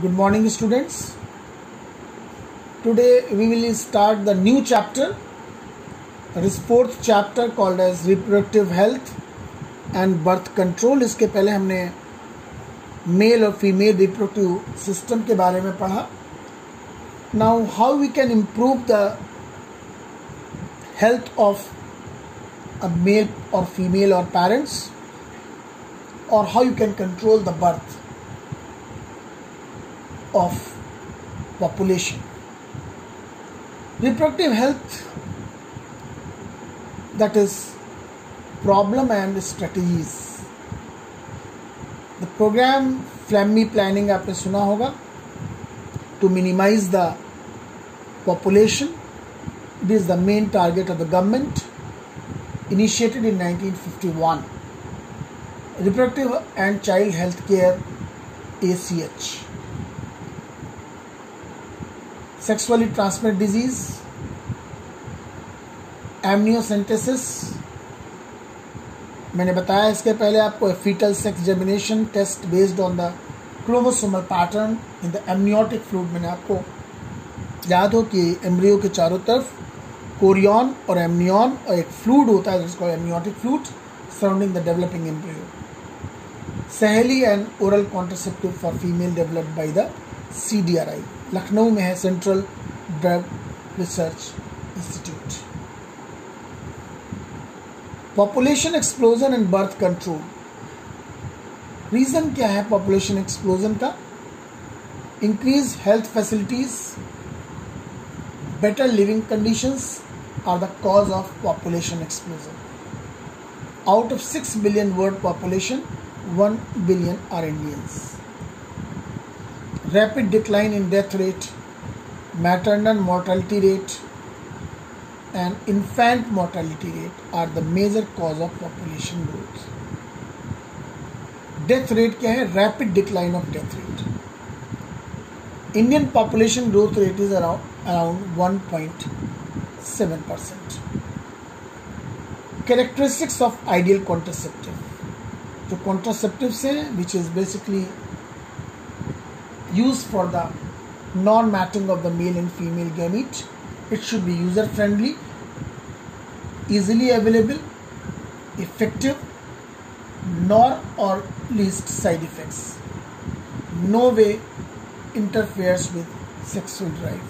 Good morning, students. Today we will start the new chapter. It is fourth chapter called as reproductive health and birth control. इसके पहले हमने mail और female reproductive system के बारे में पढ़ा. Now how we can improve the health of a male or female or parents, or how you can control the birth of population. Reproductive health, that is problem and strategies. The program family planning आपने सुना होगा. To minimize the population, it is the main target of the government, initiated in 1951. Reproductive and Child Health Care, ACH. Sexually transmitted disease, amniocentesis. मैंने बताया इसके पहले आपको fetal sex germination test based on the chromosomal pattern in the amniotic fluid. मैंने आपको याद हो कि एम्ब्रियो के चारों तरफ कोरियन और एमनियन और एक फ्लूइड होता है जिसको amniotic fluid surrounding the developing embryo. सहेली and oral contraceptive for female developed by the CDRI. Lucknow में है central drug research institute. Population explosion and birth control. Reason क्या है पॉपुलेशन एक्सप्लोजन का? Increase health facilities, better living conditions are the cause of population explosion. Out of 6 billion world population 1 billion are Indians. Rapid decline in death rate, maternal mortality rate and infant mortality rate are the major cause of population growth. Death rate क्या है? Rapid decline of death rate. Indian population growth rate is around 1.7%. Characteristics of ideal contraceptive. जो contraceptives हैं, which is basically used for the non-matching of the male and female gamete. It should be user-friendly, easily available, effective, nor or least side effects. No way interferes with sexual drive.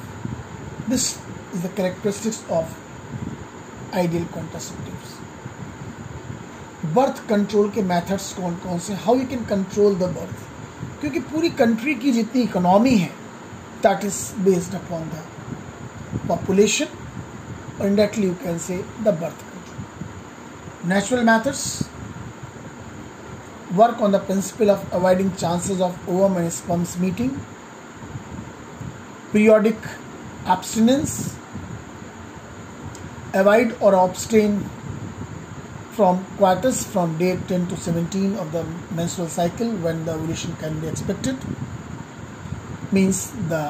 This is the characteristics of ideal contraceptives. Birth control के methods कौन कौन से? How you can control the birth? क्योंकि पूरी country की जितनी economy है that is based upon the population और indirectly you can say the birth control. Natural methods work on the principle of avoiding chances of ovum and sperms meeting, periodic abstinence, avoid और abstain from coitus from day 10 to 17 of the menstrual cycle when the ovulation can be expected. Means the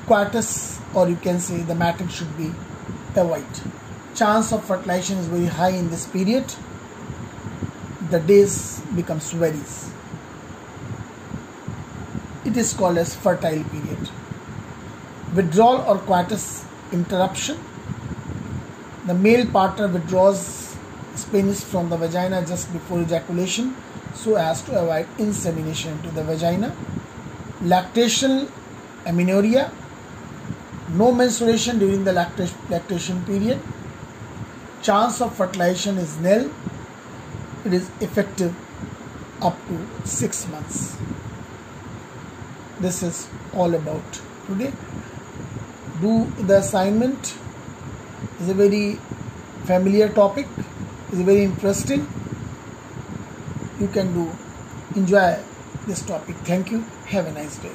coitus, or you can say the mating, should be avoided. Chance of fertilization is very high in this period. The days becomes varies. It is called as fertile period. Withdrawal or coitus interruption. The male partner withdraws penis from the vagina just before ejaculation so as to avoid insemination into the vagina. Lactational amenorrhea, no menstruation during the lactation period. Chance of fertilization is nil. It is effective up to 6 months. This is all about today. Do the assignment. Is a very familiar topic. Is very interesting. You can enjoy this topic. Thank you. Have a nice day.